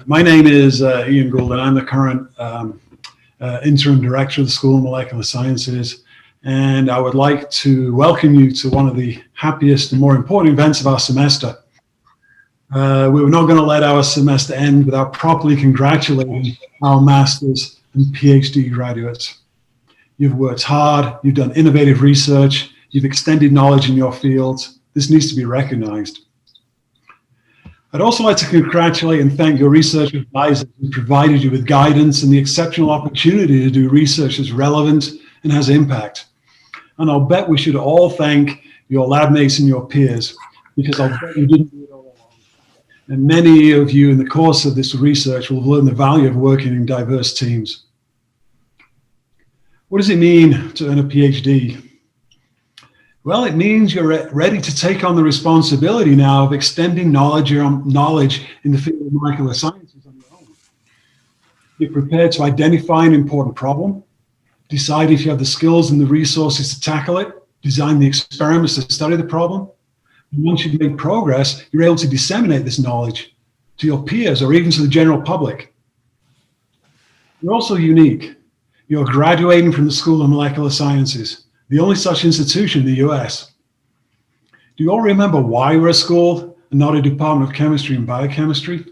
My name is Ian Gould, and I'm the current interim director of the School of Molecular Sciences. And I would like to welcome you to one of the happiest and more important events of our semester. We were not going to let our semester end without properly congratulating our master's and PhD graduates. You've worked hard, you've done innovative research, you've extended knowledge in your fields. This needs to be recognized. I'd also like to congratulate and thank your research advisors who provided you with guidance and the exceptional opportunity to do research that's relevant and has impact. And I'll bet we should all thank your lab mates and your peers, because I'll bet you didn't do it all alone. And many of you in the course of this research will have learned the value of working in diverse teams. What does it mean to earn a PhD? Well, it means you're ready to take on the responsibility now of extending knowledge in the field of molecular sciences on your own. You're prepared to identify an important problem, decide if you have the skills and the resources to tackle it, design the experiments to study the problem. And once you've made progress, you're able to disseminate this knowledge to your peers or even to the general public. You're also unique. You're graduating from the School of Molecular Sciences, the only such institution in the US. Do you all remember why we're a school and not a department of chemistry and biochemistry?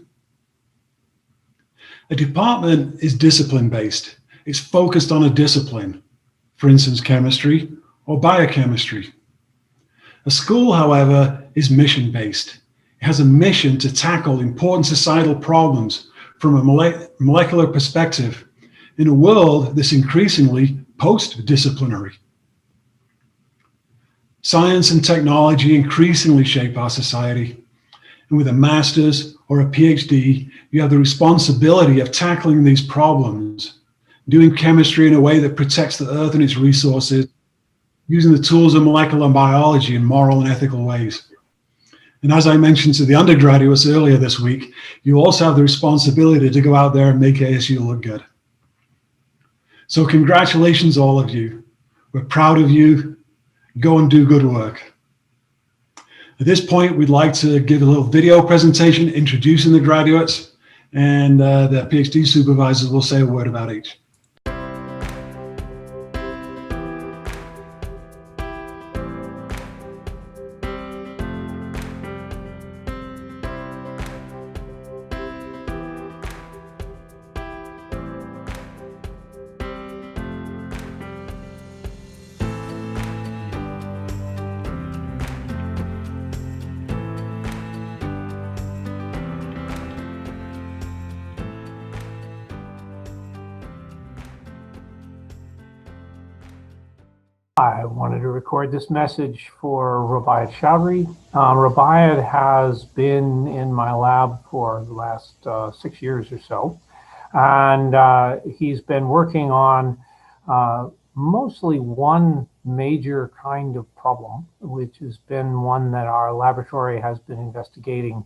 A department is discipline-based. It's focused on a discipline, for instance, chemistry or biochemistry. A school, however, is mission-based. It has a mission to tackle important societal problems from a molecular perspective in a world that's increasingly post-disciplinary. Science and technology increasingly shape our society. And with a master's or a PhD, you have the responsibility of tackling these problems, doing chemistry in a way that protects the earth and its resources, using the tools of molecular biology in moral and ethical ways. And as I mentioned to the undergraduates earlier this week, you also have the responsibility to go out there and make ASU look good. So congratulations, all of you. We're proud of you. Go and do good work. At this point, we'd like to give a little video presentation introducing the graduates, and the PhD supervisors will say a word about each. I wanted to record this message for Rubaiyat Chowdhury. Rubaiyat has been in my lab for the last 6 years or so, and he's been working on mostly one major kind of problem, which has been one that our laboratory has been investigating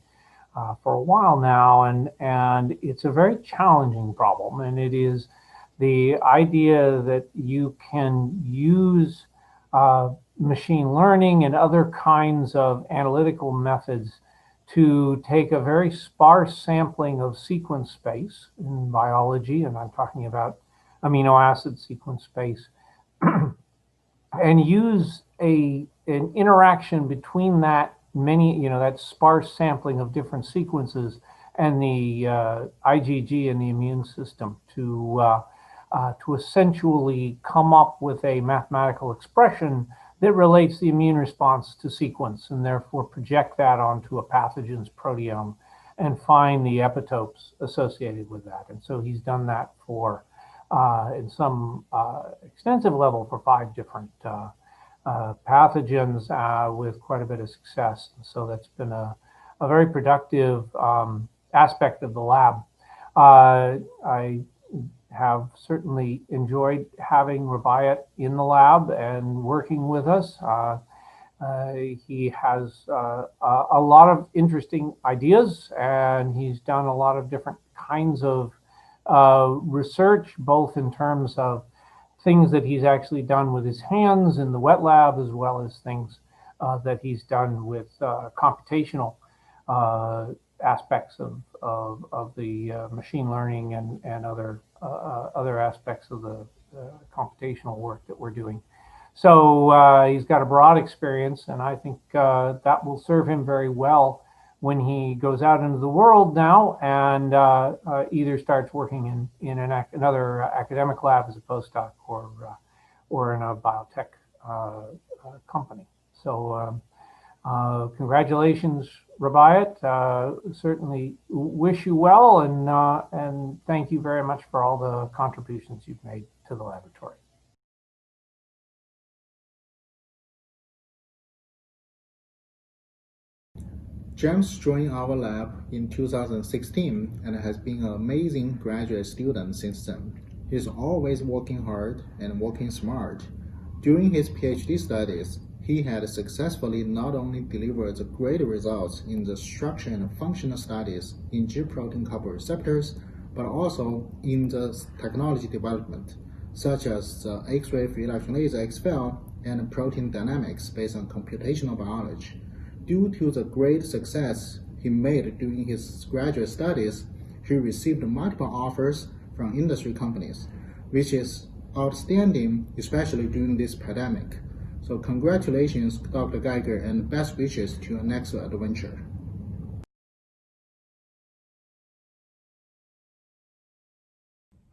for a while now, and it's a very challenging problem, and it is the idea that you can use machine learning and other kinds of analytical methods to take a very sparse sampling of sequence space in biology, and I'm talking about amino acid sequence space, and use an interaction between that that sparse sampling of different sequences and the IgG and the immune system to essentially come up with a mathematical expression that relates the immune response to sequence, and therefore project that onto a pathogen's proteome and find the epitopes associated with that. And so he's done that for, in some extensive level, for 5 different pathogens with quite a bit of success. And so that's been a very productive aspect of the lab. I have certainly enjoyed having Rubaiyat in the lab and working with us. He has a lot of interesting ideas, and he's done a lot of different kinds of research, both in terms of things that he's actually done with his hands in the wet lab, as well as things that he's done with computational aspects of the machine learning and other aspects of the computational work that we're doing. So he's got a broad experience, and I think that will serve him very well when he goes out into the world now and either starts working in another academic lab as a postdoc or in a biotech company. So congratulations, Rabayat. Certainly wish you well, and thank you very much for all the contributions you've made to the laboratory. James joined our lab in 2016 and has been an amazing graduate student since then. He's always working hard and working smart. During his PhD studies, he had successfully not only delivered great results in the structure and functional studies in G-protein coupled receptors, but also in the technology development, such as the X-ray free electron laser XFEL and protein dynamics based on computational biology. Due to the great success he made during his graduate studies, he received multiple offers from industry companies, which is outstanding, especially during this pandemic. So congratulations, Dr. Geiger, and best wishes to your next adventure.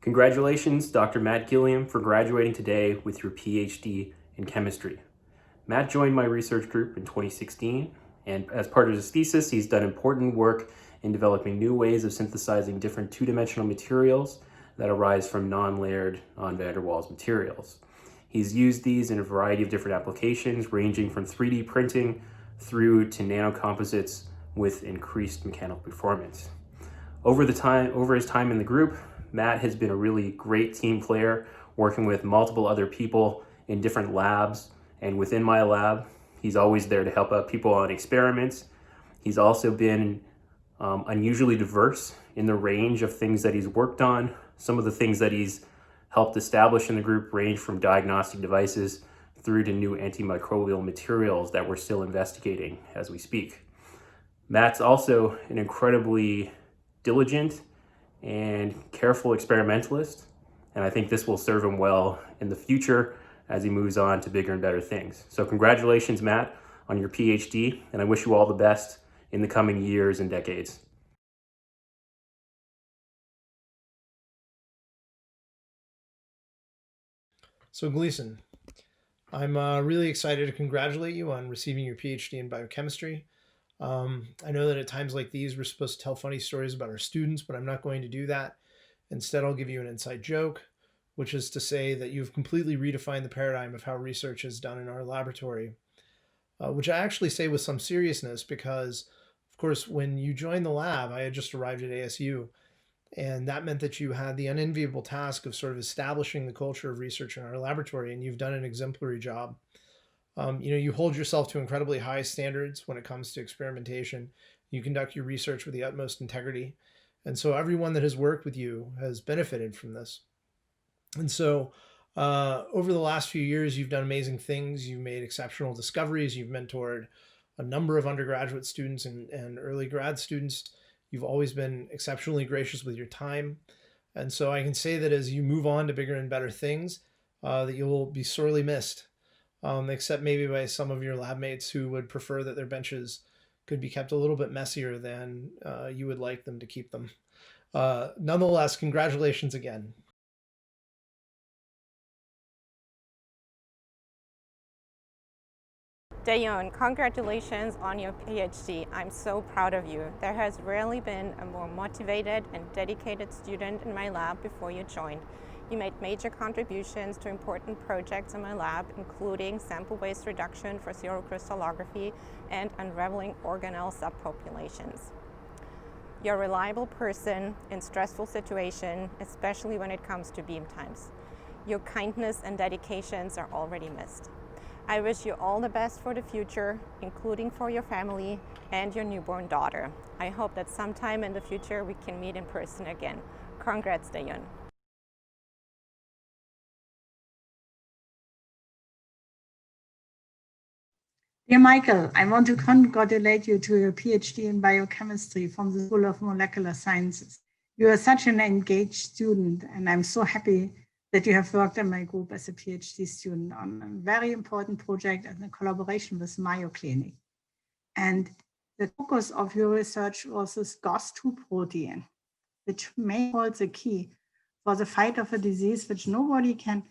Congratulations, Dr. Matt Gilliam, for graduating today with your PhD in chemistry. Matt joined my research group in 2016, and as part of his thesis, he's done important work in developing new ways of synthesizing different two-dimensional materials that arise from non-layered, non-van der Waals materials. He's used these in a variety of different applications, ranging from 3D printing through to nanocomposites with increased mechanical performance. Over his time in the group, Matt has been a really great team player, working with multiple other people in different labs and within my lab. He's always there to help out people on experiments. He's also been unusually diverse in the range of things that he's worked on. Some of the things that he's helped establish in the group range from diagnostic devices through to new antimicrobial materials that we're still investigating as we speak. Matt's also an incredibly diligent and careful experimentalist, and I think this will serve him well in the future as he moves on to bigger and better things. So congratulations, Matt, on your PhD, and I wish you all the best in the coming years and decades. So Gleason, I'm really excited to congratulate you on receiving your PhD in biochemistry. I know that at times like these, we're supposed to tell funny stories about our students, but I'm not going to do that. Instead, I'll give you an inside joke, which is to say that you've completely redefined the paradigm of how research is done in our laboratory, which I actually say with some seriousness because, of course, when you joined the lab, I had just arrived at ASU, and that meant that you had the unenviable task of sort of establishing the culture of research in our laboratory, and you've done an exemplary job. You hold yourself to incredibly high standards when it comes to experimentation. You conduct your research with the utmost integrity. And so everyone that has worked with you has benefited from this. And so over the last few years, you've done amazing things. You've made exceptional discoveries. You've mentored a number of undergraduate students and early grad students. You've always been exceptionally gracious with your time. And so I can say that as you move on to bigger and better things, that you'll be sorely missed, except maybe by some of your lab mates who would prefer that their benches could be kept a little bit messier than you would like them to keep them. Nonetheless, congratulations again. Dayon, congratulations on your PhD. I'm so proud of you. There has rarely been a more motivated and dedicated student in my lab before you joined. You made major contributions to important projects in my lab, including sample waste reduction for zero crystallography and unraveling organelle subpopulations. You're a reliable person in stressful situations, especially when it comes to beam times. Your kindness and dedications are already missed. I wish you all the best for the future, including for your family and your newborn daughter. I hope that sometime in the future we can meet in person again. Congrats, Dayon. Dear Michael, I want to congratulate you to your PhD in biochemistry from the School of Molecular Sciences. You are such an engaged student, and I'm so happy that you have worked in my group as a PhD student on a very important project in a collaboration with Mayo Clinic. And the focus of your research was this GOS2 protein, which may hold the key for the fight of a disease which nobody can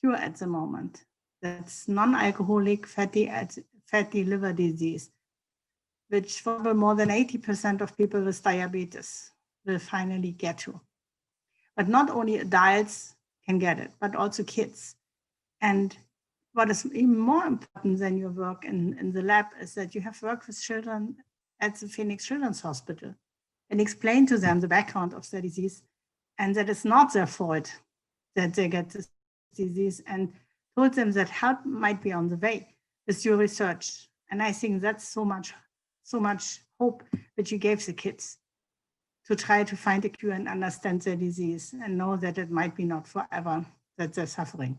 cure at the moment. That's non-alcoholic fatty liver disease, which probably more than 80% of people with diabetes will finally get to. But not only adults can get it, but also kids. And what is even more important than your work in the lab is that you have worked with children at the Phoenix Children's Hospital and explained to them the background of the disease and that it's not their fault that they get this disease, and told them that help might be on the way with your research. And I think that's so much hope that you gave the kids to try to find a cure and understand their disease and know that it might be not forever that they're suffering.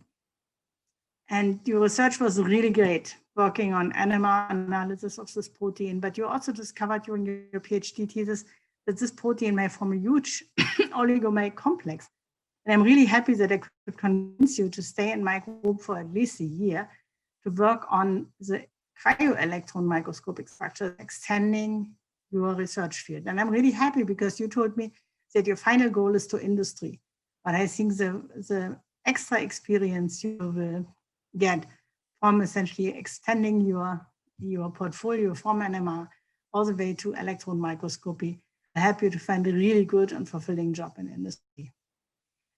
And your research was really great, working on NMR analysis of this protein, but you also discovered during your PhD thesis that this protein may form a huge oligomeric complex. And I'm really happy that I could convince you to stay in my group for at least a year to work on the cryo-electron microscopic structure, extending your research field. And I'm really happy because you told me that your final goal is to industry. But I think the extra experience you will get from essentially extending your portfolio from NMR all the way to electron microscopy will help you to find a really good and fulfilling job in industry.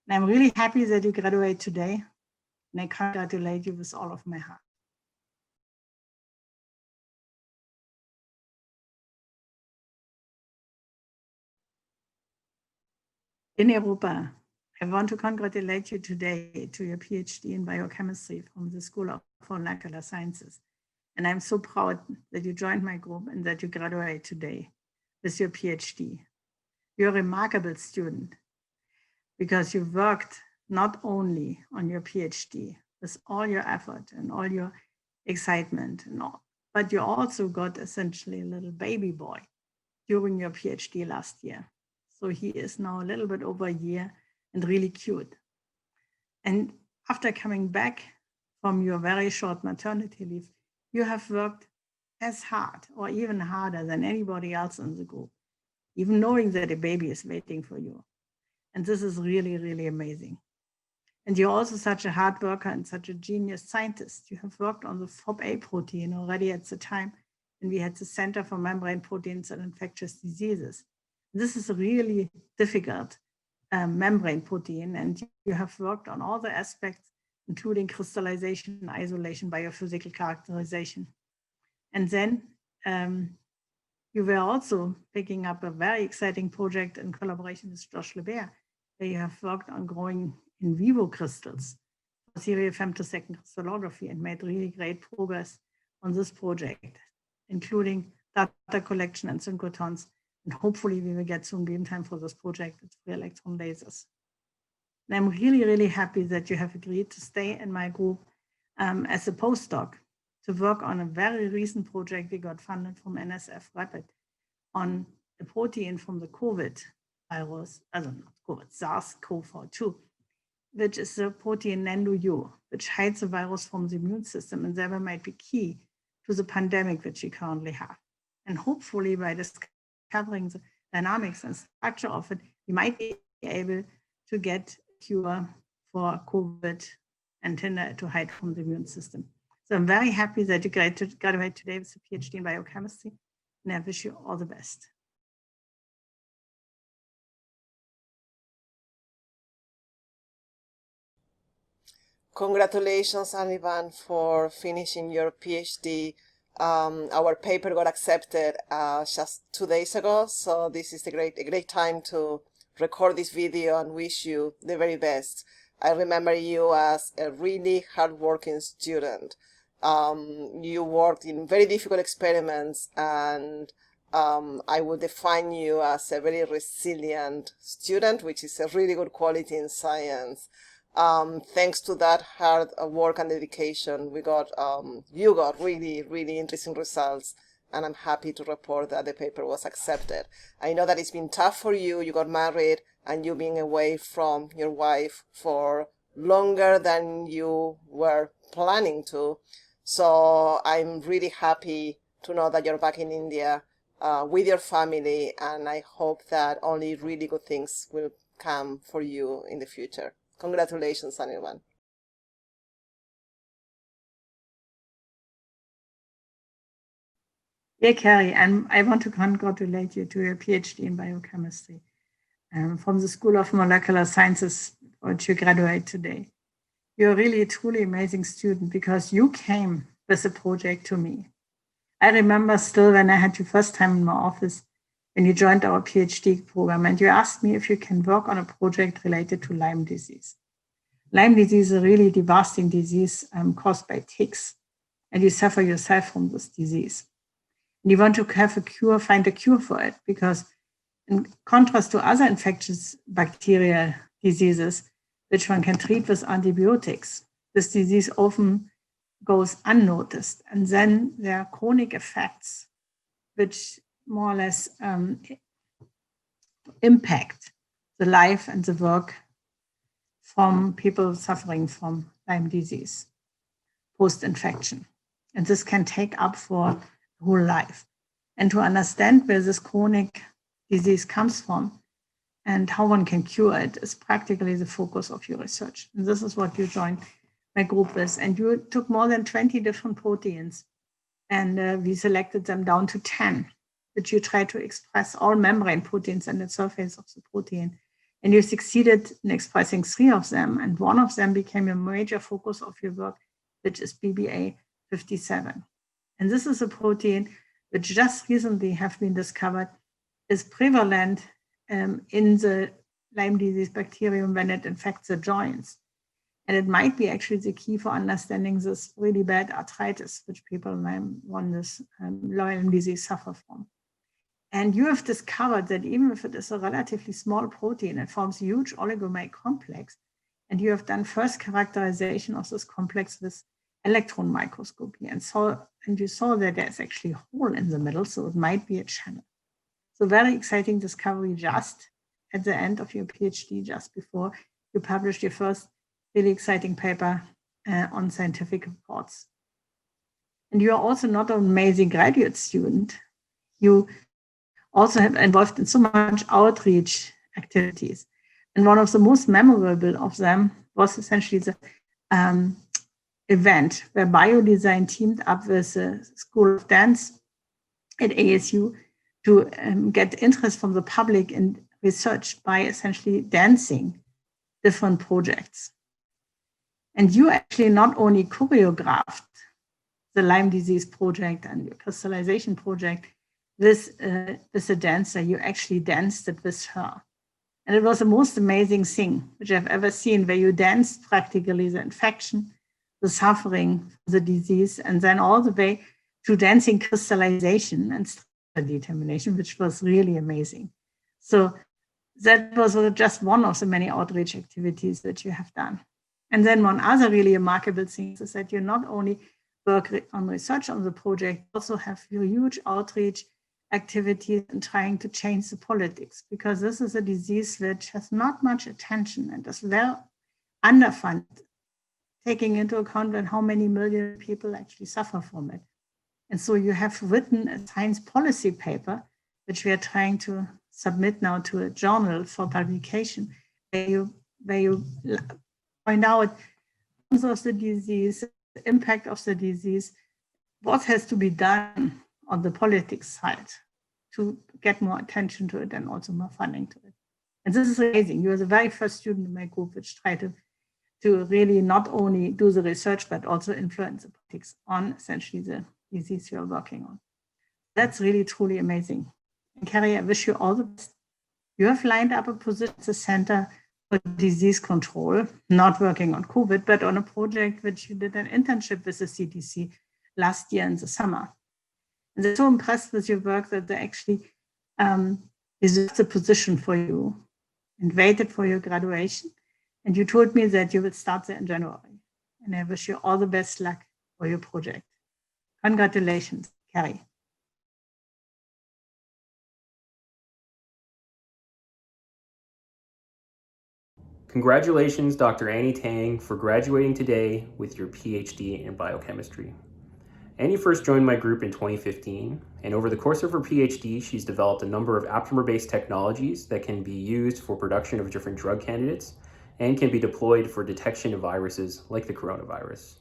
And I'm really happy that you graduate today, and I congratulate you with all of my heart. In Europa, I want to congratulate you today to your PhD in biochemistry from the School of Molecular Sciences. And I'm so proud that you joined my group and that you graduate today with your PhD. You're a remarkable student because you worked not only on your PhD with all your effort and all your excitement and all, but you also got essentially a little baby boy during your PhD last year. So he is now a little bit over a year and really cute. And after coming back from your very short maternity leave, you have worked as hard or even harder than anybody else in the group, even knowing that a baby is waiting for you. And this is really, really amazing. And you're also such a hard worker and such a genius scientist. You have worked on the FOB-A protein already at the time, and we had the Center for Membrane Proteins and Infectious Diseases. This is a really difficult membrane protein, and you have worked on all the aspects, including crystallization, isolation, biophysical characterization. And then you were also picking up a very exciting project in collaboration with Josh Lebert, where you have worked on growing in vivo crystals for serial femtosecond crystallography and made really great progress on this project, including data collection and synchrotrons. And hopefully we will get soon beam time for this project with free electron lasers. And I'm really, really happy that you have agreed to stay in my group as a postdoc to work on a very recent project we got funded from NSF Rapid on a protein from the COVID virus, not COVID, SARS-CoV-2, which is the protein NANDU, which hides the virus from the immune system and thereby might be key to the pandemic which we currently have. And hopefully by discovering the dynamics and structure of it, we might be able to get a cure for COVID and tend to hide from the immune system. So I'm very happy that you graduate today with a PhD in biochemistry, and I wish you all the best. Congratulations, Anivan, for finishing your PhD. Our paper got accepted just 2 days ago, so this is a great time to record this video and wish you the very best. I remember you as a really hardworking student. You worked in very difficult experiments, and I would define you as a very resilient student, which is a really good quality in science. Thanks to that hard work and dedication, you got really, really interesting results. And I'm happy to report that the paper was accepted. I know that it's been tough for you. You got married and you being away from your wife for longer than you were planning to. So I'm really happy to know that you're back in India with your family, and I hope that only really good things will come for you in the future. Congratulations, everyone. Yeah, Carrie, I want to congratulate you to your PhD in biochemistry from the School of Molecular Sciences, which you graduate today. You're really a truly amazing student because you came with a project to me. I remember still when I had you first time in my office, when you joined our PhD program, and you asked me if you can work on a project related to Lyme disease. Lyme disease is a really devastating disease caused by ticks, and you suffer yourself from this disease. And you want to have a cure, find a cure for it, because in contrast to other infectious bacterial diseases, which one can treat with antibiotics, this disease often goes unnoticed. And then there are chronic effects, which more or less impact the life and the work from people suffering from Lyme disease post-infection. And this can take up for whole life. And to understand where this chronic disease comes from and how one can cure it is practically the focus of your research. And this is what you joined my group with. And you took more than 20 different proteins, and we selected them down to 10, which you try to express all membrane proteins and the surface of the protein. And you succeeded in expressing 3 of them, and one of them became a major focus of your work, which is BBA57. And this is a protein which just recently have been discovered is prevalent in the Lyme disease bacterium when it infects the joints. And it might be actually the key for understanding this really bad arthritis, which people on this Lyme disease suffer from. And you have discovered that even if it is a relatively small protein, it forms a huge oligomer complex. And you have done first characterization of this complex with electron microscopy, and you saw that there's actually a hole in the middle, so it might be a channel. So very exciting discovery just at the end of your PhD, just before you published your first really exciting paper on scientific reports. And you are also not an amazing graduate student. You also have involved in so much outreach activities. And one of the most memorable of them was essentially the event where Biodesign teamed up with the School of Dance at ASU to get interest from the public in research by essentially dancing different projects. And you actually not only choreographed the Lyme disease project and your crystallization project with a dancer, you actually danced it with her. And it was the most amazing thing which I've ever seen, where you danced practically the infection, the suffering, the disease, and then all the way to dancing crystallization and structure determination, which was really amazing. So that was just one of the many outreach activities that you have done. And then one other really remarkable thing is that you not only work on research on the project, also have your huge outreach activities in trying to change the politics, because this is a disease which has not much attention and is well underfunded, taking into account that how many million people actually suffer from it. And so you have written a science policy paper, which we are trying to submit now to a journal for publication, where you point out the cause of the disease, the impact of the disease, what has to be done on the politics side to get more attention to it and also more funding to it. And this is amazing. You are the very first student in my group which tried to really not only do the research, but also influence the politics on essentially the disease you're working on. That's really, truly amazing. And Carrie, I wish you all the best. You have lined up a position at the Center for Disease Control, not working on COVID, but on a project which you did an internship with the CDC last year in the summer. And they're so impressed with your work that they actually reserved the position for you and waited for your graduation. And you told me that you will start there in January. And I wish you all the best luck for your project. Congratulations, Carrie. Congratulations, Dr. Annie Tang, for graduating today with your PhD in biochemistry. Annie first joined my group in 2015, and over the course of her PhD, she's developed a number of aptamer-based technologies that can be used for production of different drug candidates and can be deployed for detection of viruses like the coronavirus.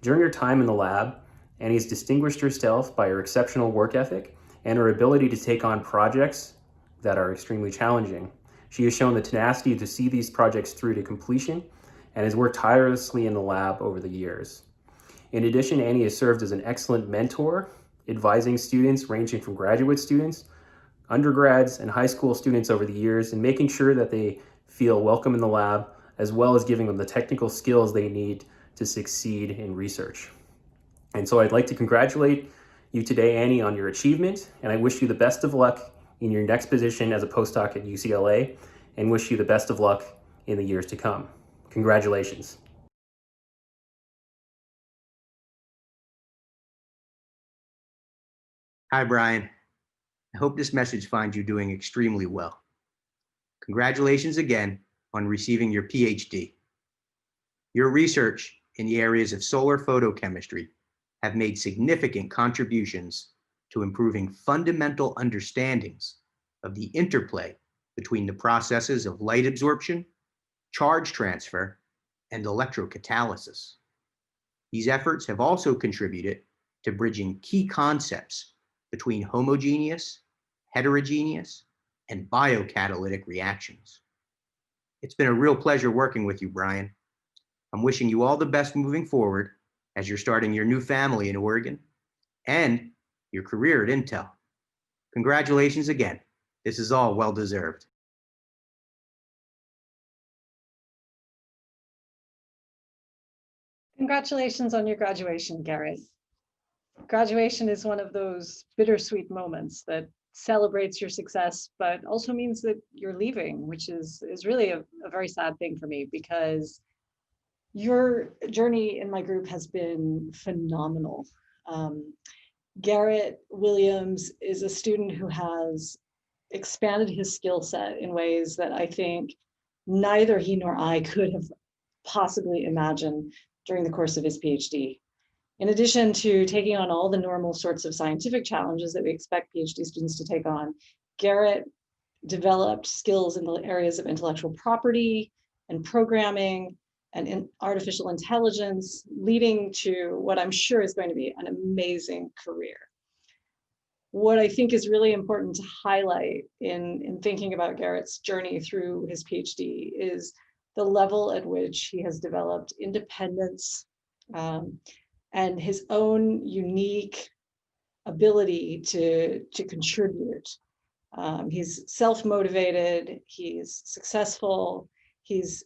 During her time in the lab, Annie's distinguished herself by her exceptional work ethic and her ability to take on projects that are extremely challenging. She has shown the tenacity to see these projects through to completion and has worked tirelessly in the lab over the years. In addition, Annie has served as an excellent mentor, advising students ranging from graduate students, undergrads, and high school students over the years, and making sure that they feel welcome in the lab, as well as giving them the technical skills they need to succeed in research. And so I'd like to congratulate you today, Annie, on your achievement, and I wish you the best of luck in your next position as a postdoc at UCLA, and wish you the best of luck in the years to come. Congratulations. Hi, Brian. I hope this message finds you doing extremely well. Congratulations again on receiving your PhD. Your research in the areas of solar photochemistry have made significant contributions to improving fundamental understandings of the interplay between the processes of light absorption, charge transfer, and electrocatalysis. These efforts have also contributed to bridging key concepts between homogeneous, heterogeneous, and biocatalytic reactions. It's been a real pleasure working with you, Brian. I'm wishing you all the best moving forward as you're starting your new family in Oregon and your career at Intel. Congratulations again. This is all well-deserved. Congratulations on your graduation, Garrett. Graduation is one of those bittersweet moments that celebrates your success, but also means that you're leaving, which is really a very sad thing for me, because your journey in my group has been phenomenal. Garrett Williams is a student who has expanded his skill set in ways that I think neither he nor I could have possibly imagined during the course of his PhD. In addition to taking on all the normal sorts of scientific challenges that we expect PhD students to take on, Garrett developed skills in the areas of intellectual property and programming and in artificial intelligence, leading to what I'm sure is going to be an amazing career. What I think is really important to highlight in thinking about Garrett's journey through his PhD is the level at which he has developed independence and his own unique ability to contribute. He's self-motivated, he's successful, he's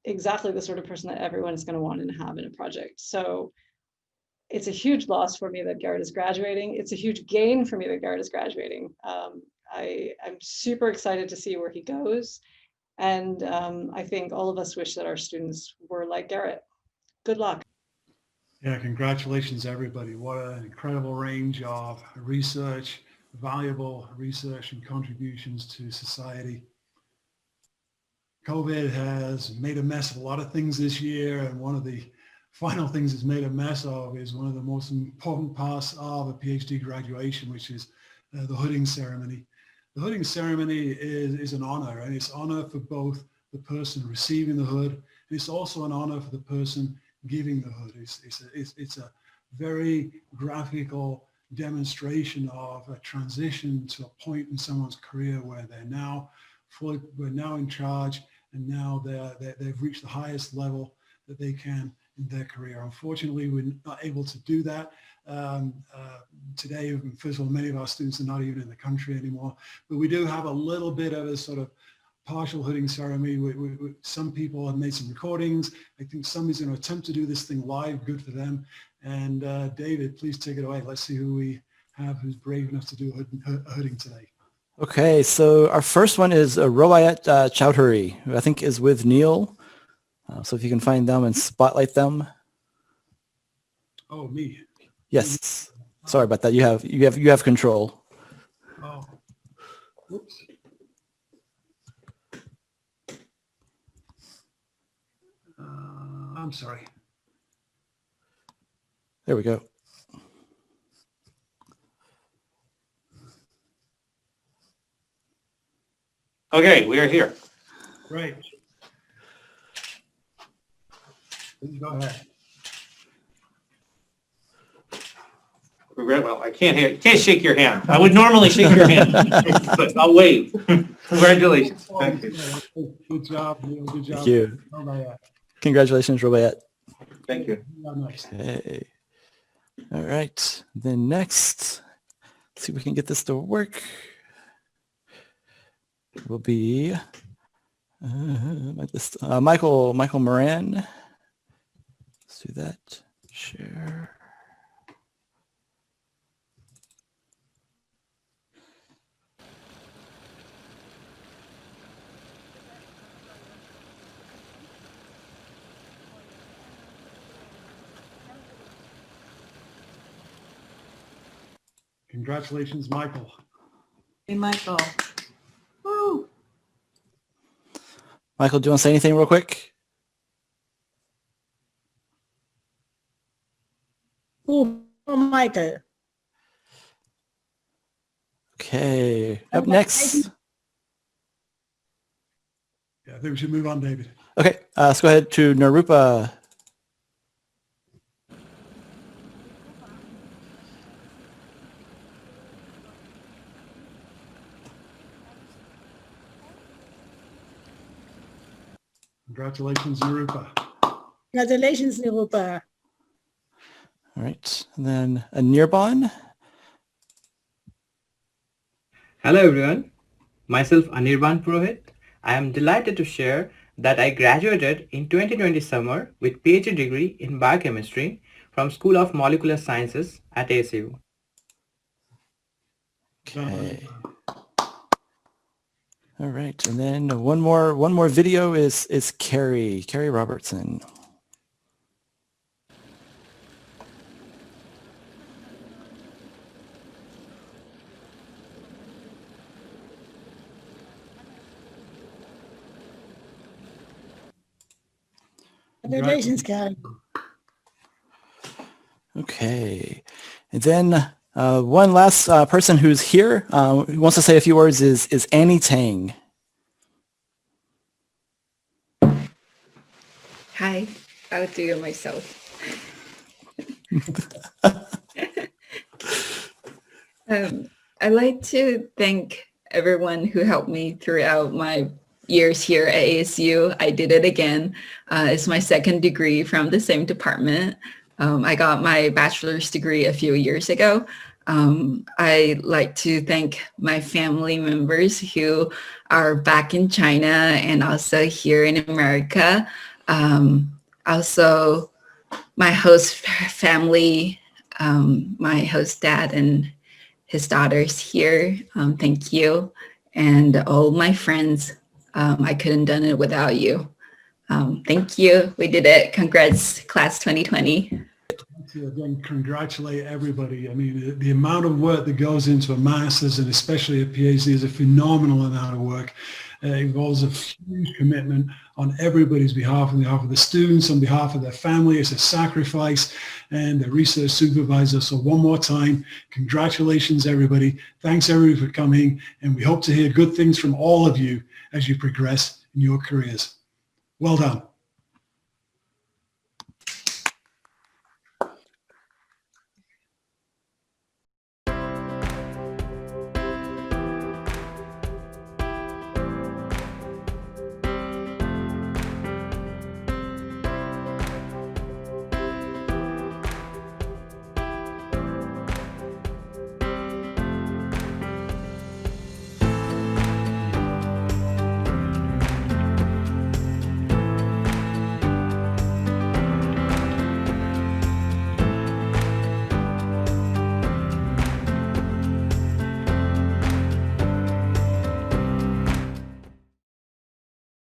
exactly the sort of person that everyone is going to want to have in a project. So it's a huge loss for me that Garrett is graduating. It's a huge gain for me that Garrett is graduating. I'm super excited to see where he goes. And I think all of us wish that our students were like Garrett. Good luck. Yeah, congratulations, everybody. What an incredible range of research, valuable research and contributions to society. COVID has made a mess of a lot of things this year, and one of the final things it's made a mess of is one of the most important parts of a PhD graduation, which is the hooding ceremony. The hooding ceremony is an honor, and it's honor for both the person receiving the hood, and it's also an honor for the person giving the hood. It's a very graphical demonstration of a transition to a point in someone's career where we're now in charge, and now they've reached the highest level that they can in their career. Unfortunately, we're not able to do that today. First of all, many of our students are not even in the country anymore, but we do have a little bit of a sort of partial hooding ceremony. Some people have made some recordings. I think somebody's going to attempt to do this thing live. Good for them. And David, please take it away. Let's see who we have who's brave enough to do a hooding today. Okay, so our first one is Robayat Chowdhury, who I think is with Neil. So if you can find them and spotlight them. Oh, me. Yes. Sorry about that. You have control. Oh. Whoops. I'm sorry. There we go. Okay, we are here. Great. Go ahead. Well, I can't shake your hand. I would normally shake your hand, but I'll wave. Congratulations. Thank you. Good job, Neil. Good job. Thank you. Congratulations, Robayat. Thank you. Nice. Okay. All right. Then next, let's see if we can get this to work. Will be Michael Moran. Let's do that. Share. Congratulations, Michael. Hey, Michael. Woo. Michael, do you want to say anything real quick? Oh, Michael. Okay. Up next. Yeah, I think we should move on, David. Okay. Let's go ahead to Narupa. Congratulations, Narupa. Congratulations, Nirupa. All right. And then Anirban. Hello everyone, myself Anirban Purohit. I am delighted to share that I graduated in 2020 summer with PhD degree in biochemistry from School of Molecular Sciences at ASU. Okay. All right. And then one more video is Carrie Robertson. Congratulations, Karen. Okay. And then one last person who's here who wants to say a few words is Annie Tang. Hi, I'll do it myself. I'd like to thank everyone who helped me throughout my years here at ASU. I did it again. It's my second degree from the same department. I got my bachelor's degree a few years ago. I like to thank my family members who are back in China and also here in America. Also, my host family, my host dad and his daughters here. Thank you. And all my friends. I couldn't done it without you. Thank you. We did it. Congrats, class 2020. Again, congratulate everybody. I mean, the amount of work that goes into a master's and especially a PhD is a phenomenal amount of work. It involves a huge commitment on everybody's behalf, on behalf of the students, on behalf of their family. It's a sacrifice, and the research supervisor. So one more time, congratulations, everybody. Thanks, everybody, for coming, and we hope to hear good things from all of you as you progress in your careers. Well done.